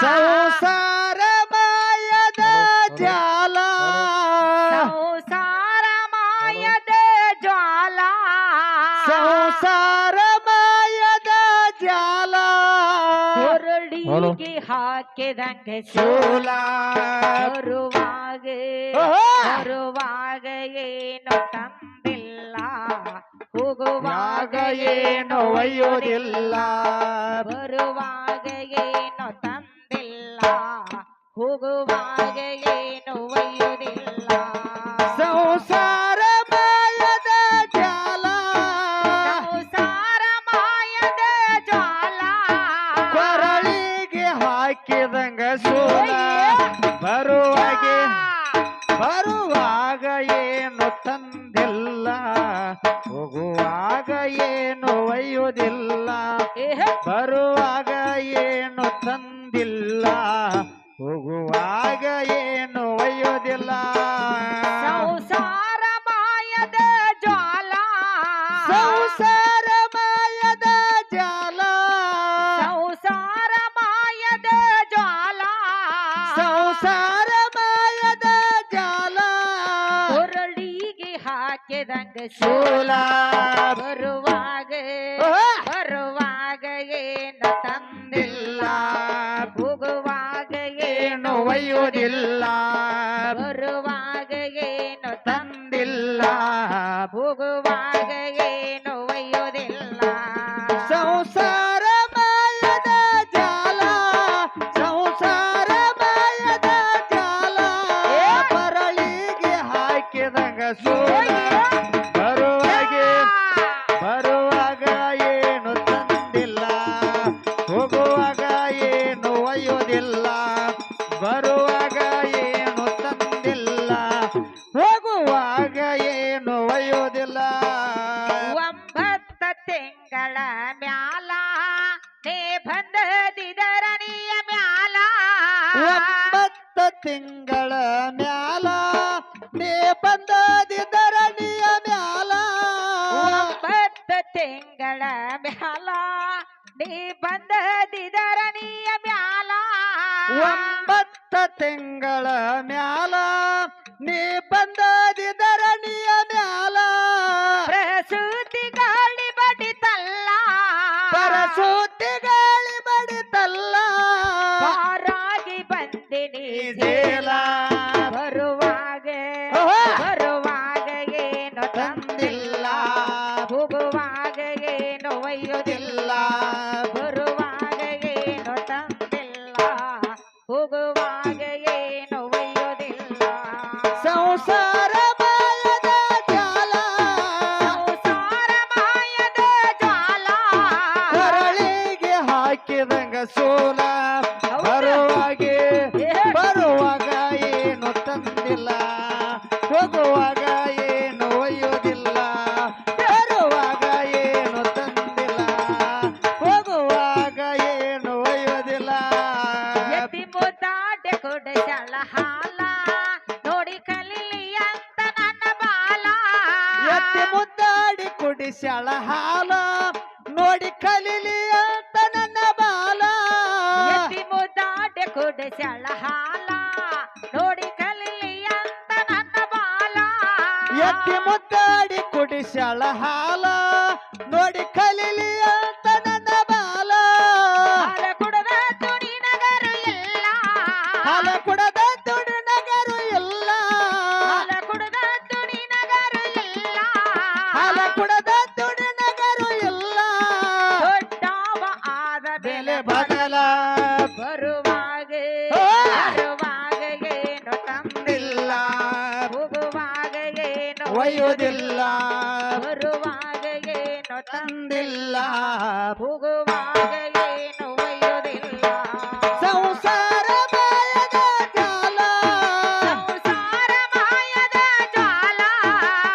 ಸಂಸಾರ ಮಾಯದ ಜಾಲ ಸಂಸಾರ ಮಾಯದ ಜ್ವಾಲ ಸಂಸಾರ ಮಾಯದ ಜಾಲ ಹುರುಳಿಗೆ ಹಾಕಿದಂಗೆ ಸೋಲ ಬರುವಾಗ ಬರುವಾಗ ಏನು ತಂದಿಲ್ಲ ಹೋಗುವಾಗ ಏನು ಒಯ್ಯೋದಿಲ್ಲ ಬರುವಾಗ ಏನು ತಂದಿಲ್ಲ ಹೋಗುವಾಗ ಏನು ಒಯ್ಯುವುದಿಲ್ಲ ಸಂಸಾರ ಮಾಯದ ಜಾಲ ಸಂಸಾರ ಮಾಯದ ಜ್ವಾಲ ಕೊರಳಿಗೆ ಹಾಕಿದಂಗ ಸೋಲ ಬರುವಾಗೆ ಬರುವಾಗ ಏನು ತಂದಿಲ್ಲ ಹೋಗುವಾಗ ಏನು ಒಯ್ಯುವುದಿಲ್ಲ ಬರುವಾಗ ಏನು ತಂದಿಲ್ಲ ಹೋಗುವಾಗ ಏನು ಒಯ್ಯೋದಿಲ್ಲ ಸಂಸಾರ ಮಾಯದ ಜ್ವಾಲ ಸಂಸಾರ ಮಾಯದ ಜಾಲ ಸಂಸಾರ ಮಾಯದ ಜ್ವಾಲ ಸಂಸಾರ ಮಾಯದ ಜಾಲ ಹುರುಳಿಗೆ ಹಾಕಿದಂಗ ಸೋಲ ಬರುವಾಗ ಬರುವಾಗ ಏನು ತಂದಿಲ್ಲ ಹೋಗುವಾಗ ಏನು ಒಯ್ಯೋದಿಲ್ಲ ಬರುವಾಗ ಏನು ತಂದಿಲ್ಲ ಹೋಗುವಾಗ ಏನು ಒಯ್ಯೋದಿಲ್ಲ ಸಂಸಾರ ಮಾಯದ ಜಾಲ ಸಂಸಾರ ಮಾಯದ ಜಾಲ ಬರಳಿಗೆ ಹಾಕಿದಂಗ ಸೋಲ ಬರುವಾಗೆ ಬರುವಾಗ ಏನು ತಂದಿಲ್ಲ ಹೋಗುವಾಗ ಏನು ಒಯ್ಯೋದಿಲ್ಲ ಬರುವಾಗ ಏನು ತಂದಿಲ್ಲ ಹೋಗುವಾಗ ಏನು ಒಯ್ಯೋದಿಲ್ಲ 9 ತಿಂಗಳ ಮ್ಯಾಲ ನೇ ಬಂದದಿದರನಿಯ ಮ್ಯಾಲ 9 ತಿಂಗಳ ಮ್ಯಾಲ ನೀ ಬಂದದಿದರನಿಯ ಮ್ಯಾಲ 9 ತಿಂಗಳ ಮ್ಯಾಲ ನೀ ಬಂದದಿದರನಿಯ ಮ್ಯಾಲ 9 ತಿಂಗಳ ಮ್ಯಾಲ ನೀ ಬಂದದಿದರನಿಯ ಮ್ಯಾಲ ಪ್ರಸೂತಿ ಗಾಳಿ ಬಡಿತಲ್ಲ ಪರಸೂತಿ ಗಾಳಿ ಬಡಿತಲ್ಲ ಪಾರಾಗಿ ಬಂದಿನಿ ಜೇಲ ಬರುವಾಗ ಬರುವಾಗ ಏನು ತಂದಿಲ್ಲ ಹೋಗುವಾಗ ಏನು ಒಯ್ಯುವುದಿಲ್ಲ ಬರುವಾಗ ಏನು ತಂದಿಲ್ಲ ಹೋಗುವಾಗ ಏನು ಒಯ್ಯುವುದಿಲ್ಲ ಸಂಸಾರ ಮಾಯದ ಜಾಲ ಸಂಸಾರ ಮಾಯದ ಜ್ವಾಲ ಕೊರಳಿಗೆ ಹಾಕಿದಂಗ ಸೋಲ ಬರುವಾಗೆ ಬರುವಾಗ ಏನು ತಂದಿಲ್ಲ ಹೋಗುವಾಗ ಏನು ಒಯ್ಯೋದಿಲ್ಲ ಬರುವಾಗ ಏನು ತಂದಿಲ್ಲ ಹೋಗುವಾಗ ಏನು ಒಯ್ಯೋದಿಲ್ಲ ಎತ್ತಿ ಮುದ್ದಾಡೆ ಕೊಡಸಳ ಹಾಲ ನೋಡಿ ಕಲಿಲಿ ಅಂತ ನನ್ನ ಬಾಲ ಎತ್ತಿ ಮುದ್ದಾಡಿ ಕುಡಿಸ್ಯಾಳ ಹಾಲ ನೋಡಿ ಕಲಿಲಿ ಅಂತ ನನ್ನ ಬಾಲ ಎತ್ತಿ ಮುದ್ದಾಡೆ ಕೊಡಸಳ ಹಾಲ ನೋಡಿ ಕಲಿಲಿ ಅಂತ ನನ್ನ ಬಾಲ ಎತ್ತಿ ಮುದ್ದಾಡಿ ಕುಡಿಸ್ಯಾಳ ಹಾಲ ನೋಡಿ ಕಲಿಲಿ ಅಂತ ನನ್ನ ಬಾಲ ಹಾಲ ಕುಡದ ತುಡಿ ನಗರು ಇಲ್ಲ ಹಾಲ ಕುಡದ ತುಡು ನಗರು ಇಲ್ಲ ಹಾಲ ಕುಡದ ತುಡಿ ನಗರು ಇಲ್ಲ ಹಾಲ ಕುಡದ ತುಡು ನಗರು ಇಲ್ಲ ದೊಡ್ಡವ ಆದ ಬೆಲೆ ಬೆಲೆ ಬದಲ ಬರುವಾಗ ಬರುವಾಗ ಏನು ತಂದಿಲ್ಲ ಹೋಗುವಾಗ ಏನು ಒಯ್ಯೋದಿಲ್ಲ ಬರುವಾಗ ಏನು ತಂದಿಲ್ಲ ಹೋಗುವಾಗ ಏನು ಒಯ್ಯುವುದಿಲ್ಲ ಸಂಸಾರ ಮಾಯದ ಜಾಲ ಸಂಸಾರ ಮಾಯದ ಜ್ವಾಲ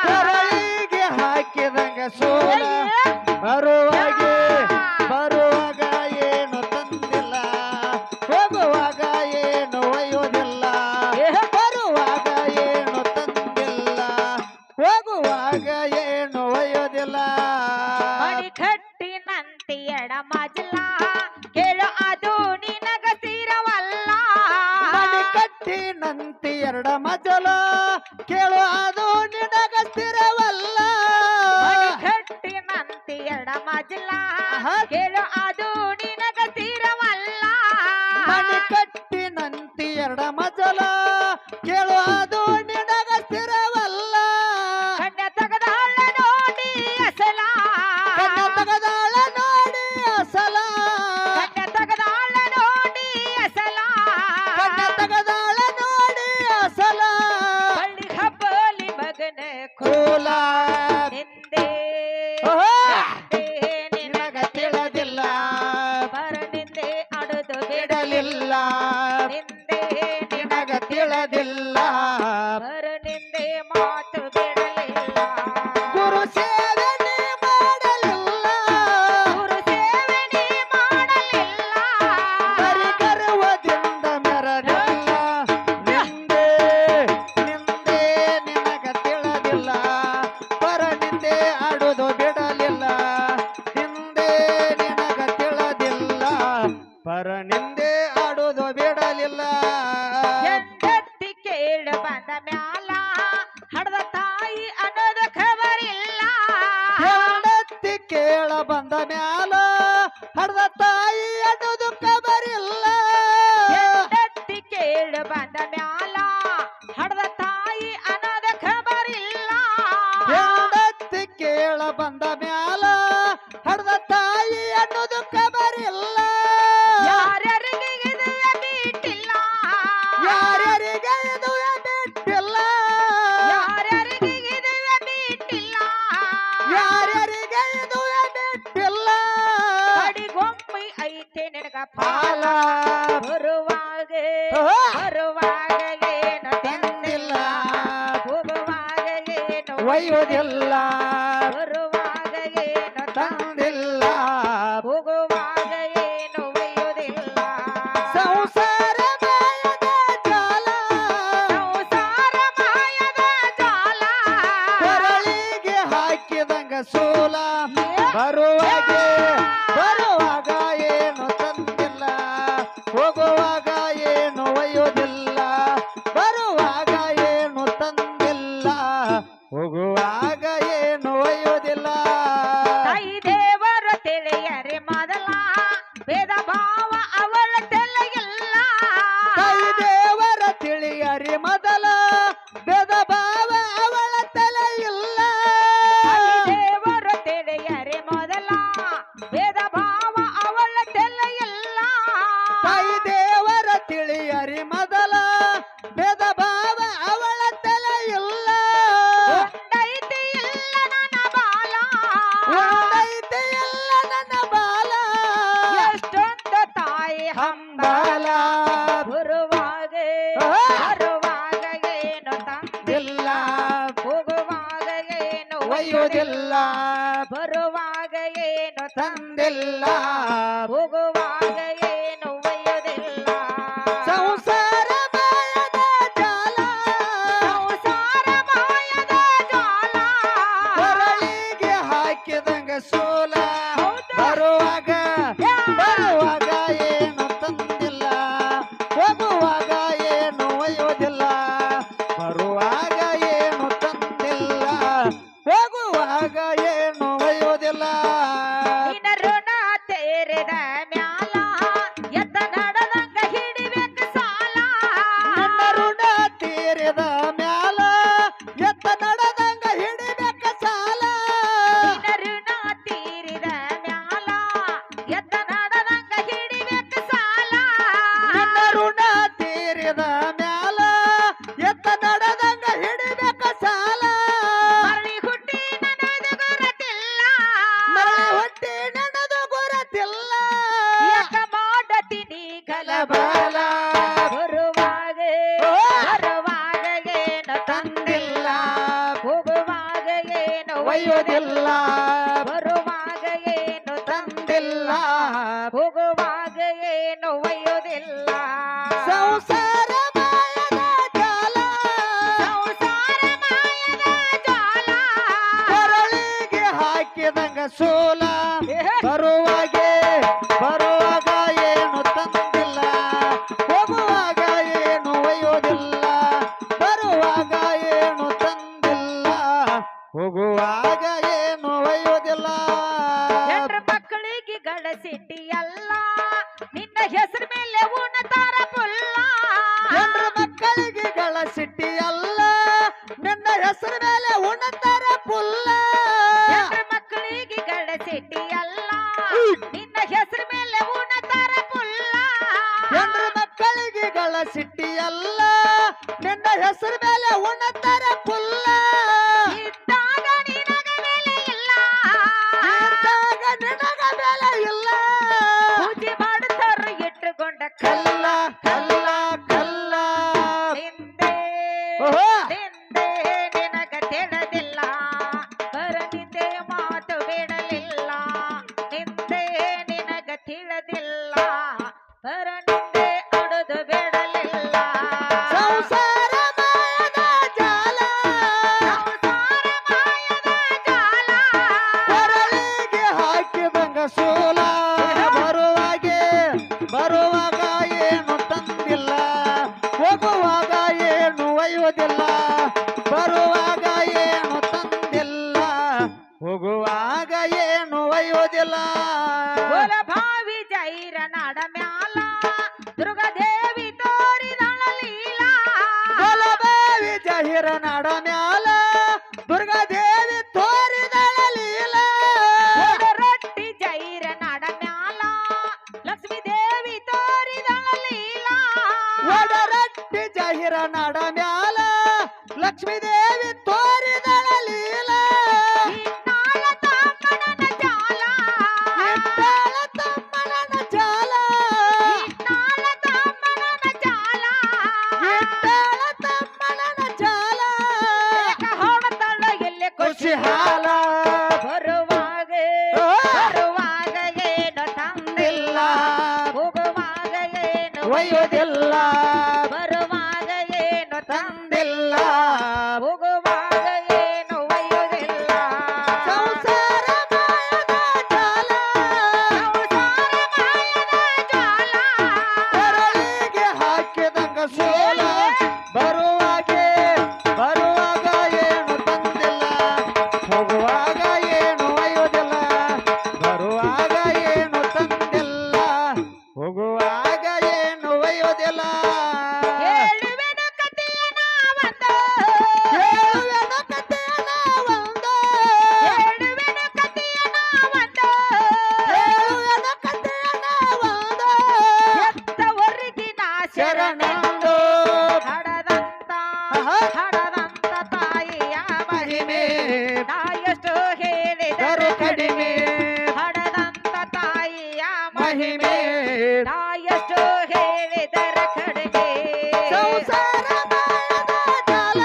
ಕೊರಳಿಗೆ ಹಾಕಿದಂಗ ಸೋಲ ಬರುವಾಗೆ ಬರುವಾಗ ಏನು ತಂದಿಲ್ಲ ಹೋಗುವಾಗ ಏನು ಒಯ್ಯೋದಿಲ್ಲ ಬರುವಾಗ ಏನು ತಂದಿಲ್ಲ ಹೋಗುವಾಗ ಏನು ಒಯ್ಯೋದಿಲ್ಲ ಮಡಿ ಕಟ್ಟಿನಂತೆ ಎಡ ಮಜಲ ಕಟ್ಟಿನಂತಿ ಎರಡ ಮಜಲ ಕೇಳು ಅದು ನಿನಗ ಸ್ಥಿರವಲ್ಲ ಕಟ್ಟಿನಂತಿ ಎರಡ ಮಜಲ ಆಹಾ. ಕೇಳು ಅದು ನಿನಗ ತೀರವಲ್ಲ ಮಣಿ ಕಟ್ಟಿನಂತಿ ಎರಡ ಮಜಲ ಕೇಳು ಅದು ನಿನಗ ಸ್ಥಿರವಲ್ಲ ಕನ್ಯ ತಗದಾಳ ನೋಡಿ ಅಸಲ ಕನ್ಯ ತಗದಾಳ ನೋಡಿ ಅಸಲ ಕನ್ಯ ತಗದಾಳ ನೋಡಿ ಅಸಲ ಕನ್ಯ ತಗದಾಳ ನೋಡಿ ಅಸಲ ಬಳ್ಳಿ ಹಬ್ಬಲಿ ಮಗನ ಕೂಲ ನಿಂದೆ ಓಹೋ. ನಿಂದೆ ನಿನಗ ತಿಳಿದಿಲ್ಲ ಬರ ನಿಂದೆ ಅಡುದು ಬಿಡಲಿಲ್ಲ ನಿಂದೆ ನಿನಗ ತಿಳಿದಿಲ್ಲ ಬರ ನಿಂದೆ ಮಾತು ಬಿಡಲಿಲ್ಲ ಗುರು ಸೇವೆ ನೀ ಮಾಡಲಿಲ್ಲ ಗುರು ಸೇವೆ ನೀ ಮಾಡಲಿಲ್ಲ ಬರಿ ಗರ್ವದಿಂದ ಮೆರಲಿಲ್ಲ ನಿಂದೆ ನಿಂದೆ ನಿನಗ ತಿಳಿದಿಲ್ಲ ಪರ ನಿಂದೆ ಆಡುದು ಬಿಡಲಿಲ್ಲ ಹಿಂದೆ ನಿನಗ ತಿಳಿದಿಲ್ಲ ಪರ ನಿಂದೆ ಆಡುದು ಬಿಡಲಿಲ್ಲ ಎಂದತ್ತಿ ಕೇಳು ಬಂದ ಮ್ಯಾಲ ಹಡದ ತಾಯಿ ಅನ್ನೋದು ಖಬರಿಲ್ಲ ಹೆಂಡತಿ ಕೇಳ ಬಂದ ಮ್ಯಾಲ ಹಡ್ದ ತಾಯಿ ಅನ್ನೋದು ಕಬರಿಲ್ಲ ಎಂದತ್ತಿ ಕೇಳು ಬಂದ ಮ್ಯಾಲ ಹಡದ ತಾಯಿ ಅನ್ನೋದು ಖಬರಿಲ್ಲ ಹೆಂಡತಿ ಕೇಳ ಬಂದ ಮ್ಯಾಲ ಹಡ್ದ ತಾಯಿ ಅನ್ನೋದು ಕಬರಿಲ್ಲ ಯಾರ್ಯಾರಿಗೆ ಇದು ಬಿಟ್ಟಿಲ್ಲ ಯಾರ್ಯಾರಿಗೆ ಇದು ಬಿಟ್ಟಿಲ್ಲ ಯಾರ್ಯಾರಿಗೆ ಇದು ಬಿಟ್ಟಿಲ್ಲ ಯಾರ್ಯಾರಿಗೆ ಇದು ಬಿಟ್ಟಿಲ್ಲ ಅಡಿಗೊಮ್ಮೆ ಐತೆ ನಿನಗ ಪಾಲ ಪಾಲ ಬರುವಾಗ ಓಹೋ. ಬರುವಾಗ ಏನು ತಂದಿಲ್ಲ ಹೋಗುವಾಗ ಏನು ಒಯ್ಯುವುದಿಲ್ಲ ಬರುವಾಗ ಏನು ತಂದಿಲ್ಲ ಹೋಗುವಾಗ ಏನು ಒಯ್ಯುವುದಿಲ್ಲ ಸಂಸಾರ ಮಾಯದ ಜಾಲ ಸಂಸಾರ ಮಾಯದ ಜಾಲ ಕೊರಳಿಗೆ ಹಾಕಿದಂಗ ಸೋಲ ಬರುವಾಗೆ ಬರುವಾಗ ಏನು ತಂದಿಲ್ಲ ಹೋಗುವಾಗ ಏನು ಒಯ್ಯೋದಿಲ್ಲ ಬರುವಾಗ ಏನು ತಂದಿಲ್ಲ ಹೋಗುವಾಗ ಏನು ಒಯ್ಯೋದಿಲ್ಲ ತಾಯಿ ದೇವರು ತಿಳಿಯರೆ ಮೊದಲ ಭೇದ ಭಾವ ಅವಳ ತೆಲೆಗಿಲ್ಲ ಕೈ ದೇವರ ತಿಳಿಯರಿ ಮೊದಲ ಭೇದ ಭಾವ ಅವಳ ತಲೆ ಇಲ್ಲ ತಾಯಿ ದೇವರು ತಿಳಿಯರೆ ಮೊದಲ ಭೇದ ಭಾವ ಅವಳ ತೆಲೆಗಿಲ್ಲ ಕೈ ದೇವರ ತಿಳಿಯರಿ ಮೊದಲ ಭೇದ ಭಾವ ಅವಳ ತಲೆ ಇಲ್ಲ ಒಂದೈತಿ ಇಲ್ಲ ನನ್ನ ಬಾಲ ಒಂದೈತೆ ಎಲ್ಲ ನನ್ನ ಬಾಲ ಎಷ್ಟೊಂದು ತಾಯಿ ಹಂಬಲ ಬಾಲ ಬರುವಾಗ ಬರುವಾಗ ಏನು ತಂದಿಲ್ಲ ಇಲ್ಲ ಹೋಗುವಾಗ ಏನು ಒಯ್ಯುವುದಿಲ್ಲ ಬರುವಾಗ ಏನು ತಂದಿಲ್ಲ ಹೋಗುವಾಗ ಏನು ಒಯ್ಯುವುದಿಲ್ಲ ಸಂಸಾರ ಮಾಯದ ಜಾಲ ಸಂಸಾರ ಮಾಯದ ಜಾಲ ಕೊರಳಿಗೆ ಹಾಕಿದಂಗ ಸೋಲ ಹೌದು. ಬರುವಾಗ ಬರುವಾಗ ಏನು ತಂದಿಲ್ಲ ಹೋಗುವಾಗ ಏನು ಒಯ್ಯೋದಿಲ್ಲ ಬರುವಾಗ ಏನು ತಂದಿಲ್ಲ ಹೋಗುವಾಗ ಏನು ಒಯ್ಯೋದಿಲ್ಲ ನಿನ್ನ ಋಣ ತೇರಿದ ಮ್ಯಾಲ ಎದ್ದ ನಡೆದಂಗ ಹಿಡಿಬೇಕು ಸಾಲ ನನ್ನ ಋಣ ತೀರಿದ ಮ್ಯಾಲ ಎತ್ತ ನಡೆದಂಗ ಹಿಡಿಬೇಕ ಸಾಲ ನಿನ್ನ ಋಣ ತೀರಿದ ಮ್ಯಾಲ ಎದ್ದ ನಡೆದಂಗ ಹಿಡಿಬೇಕು ಸಾಲ ನನ್ನ ಋಣ ತೀರಿದ ಮ್ಯಾಲ ಎತ್ತ ನಡೆದಂಗ ಹಿಡಿಬೇಕ ಸಾಲ ಮರಳಿ ಹುಟ್ಟಿ ನನದು ಗುರುತಿಲ್ಲ ಮರಳಿ ಹೊಟ್ಟಿ ನನದು ಗುರುತಿಲ್ಲ ಯಾಕ ಮಾಡತೀನಿ ಕಲಬಾಲ ಬರುವಾಗ ಓ. ಬರುವಾಗ ಏನು ತಂದಿಲ್ಲ ಹೋಗುವಾಗ ಏನು ಒಯ್ಯೋದಿಲ್ಲ ಬರುವಾಗ ಏನು ತಂದಿಲ್ಲ ಹೋಗುವಾಗ ಏನು ಒಯ್ಯೋದಿಲ್ಲ ಸಂಸಾರ ಮಾಯದ ಜಾಲ ಸಂಸಾರ ಮಾಯದ ಜಾಲ ಕೊರಳಿಗೆ ಹಾಕಿದಂಗ ಸೋಲ ಬರುವಾಗೆ ಬರುವಾಗ ಏನು ತಂದಿಲ್ಲ ಹೋಗುವಾಗ ಏನು ಒಯ್ಯೋದಿಲ್ಲ ಸಿಟ್ಟಿಯಲ್ಲ ನಿನ್ನ ಹೆಸರು ಮೇಲೆ ಉಣ್ಣತಾರ ಪುಲ್ಲ ಇದ್ದಾಗ ನಿನಗ ಬೆಲೆ ಇಲ್ಲ ಇದ್ದಾಗ ನಿನಗ ಬೆಲೆ ಇಲ್ಲ ಪೂಜೆ ಮಾಡುತ್ತಾರ ಇಟ್ಟುಕೊಂಡ ಕಲ್ಲ ಕಲ್ಲ ಕಲ್ಲ ನಿಂದೆ ಓಹೋ ನಿಂದೆ ನಿನಗ ತಿಳಿದಿಲ್ಲ ಬರ ನಿಂದೆ ಮಾತು ಬಿಡಲಿಲ್ಲ ನಿಂದೆ ನಿನಗ ತಿಳಿದಿಲ್ಲ ಬರ ನಿಂದೆ ಅಡುದು ಬಿಡಲಿಲ್ಲ ಸಂಸಾರ ಮಾಯದ ಜಾಲ ಸಂಸಾರ ಮಾಯದ ಜಾಲ ಕೊರಳಿಗೆ ಹಾಕಿದಂಗ ಸೋಲ ಬರುವಾಗ ಏನು ತಂದಿಲ್ಲ ಹೋಗುವಾಗ ಏನು ಒಯ್ಯುವುದಿಲ್ಲ ಬರುವಾಗ ಏನು ತಂದಿಲ್ಲ ಹೋಗುವಾಗ ಏನು ಒಯ್ಯುವುದಿಲ್ಲ ಭಾವಿ ಜೈರ ನಡ ಮ್ಯಾಲ ದುರ್ಗಾದೇವಿ ತೋರಿದಳ ಲೀಲಾ ಬಲಬಾವಿ ಜಾಹಿರ ನಾಡ ಮ್ಯಾಲ ದುರ್ಗಾದೇವಿ ತೋರಿದಳ ಲೀಲ ರೊಟ್ಟಿ ಜೈರ ನಡ ಮ್ಯಾಲ ಲಕ್ಷ್ಮೀ ದೇವಿ ತೋರಿದಳ ಲೀಲಾ ಒಡರಟ್ಟಿ ಜಾಹಿರ ನಾಡ ಮ್ಯಾಲ ಲಕ್ಷ್ಮೀ ದೇವಿ ತೋರಿದಳ ಲೀಲ ಇಟ್ಟಾಳ ತಮ್ಮನನ ಜಾಲ ಇಟ್ಟಾಳ ತಮ್ಮನನ ಜಾಲ ಇಟ್ಟಾಳ ತಮ್ಮನನ ಜಾಲ ಇಟ್ಟಾಳ ತಮ್ಮನನ ಜಾಲ ಹೊಡತಳ ಎಲ್ಲಿ ಖುಷಿ ಹಾಲ ಬರುವಾಗ ಏನು ತಂದಿಲ್ಲ ಹೋಗುವಾಗ ಏನು ಒಯ್ಯೋದಿಲ್ಲ ಬರುವಾಗ ಏನು ತಂದಿಲ್ಲ ಹೋಗುವಾಗ ಏನು ಒಯ್ಯುವುದಿಲ್ಲ ಸಂಸಾರ ಮಾಯದ ಜಾಲ ಸಂಸಾರ ಮಾಯದ ಜಾಲ ಕೊರಳಿಗೆ ಹಾಕಿದಂಗ ಸೋಲ ಬರುವಾಗ ಏನು ತಂದಿಲ್ಲ ಹೋಗುವಾಗ ಏನು ಒಯ್ಯೋದಿಲ್ಲ ಬರುವಾಗ ಏನು ತಂದಿಲ್ಲ ಹೋಗುವಾಗ ಏನು ಒಯ್ಯೋದಿಲ್ಲ ಹೇಳುವೆನು ಕಥೆಯ ನಾವೊಂದು ಹೇಳುವೆನು ಕಥೆಯ ನಾವೊಂದು ಹೇಳುವೆನು ಕಥೆಯ ನಾವೊಂದು ಹೇಳುವೆನು ಕಥೆಯ ನಾವೊಂದು ಎತ್ತವರಿಗಿನ ಶರಣೆಂದು ಶರಣೆಂದು ಹಡದಂತ ತಾಯಿಯ ಮಹಿಮೆ ನಾಯಷ್ಟು ಹೇಳಿದರು ಕಡಿಮೆ ಹಡದಂತ ತಾಯಿಯ ಮಹಿಮೆ ನಾಯಷ್ಟು ಹೇಳಿದರ ಕಡಿಮೆ ಸಂಸಾರ ಮಾಯದ ಜಾಲ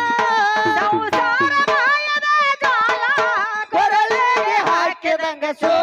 ಸಂಸಾರ ಮಾಯದ ಜಾಲ ಕೊರಳಿಗೆ ಹಾಕಿದಂಗ ಸೋಲ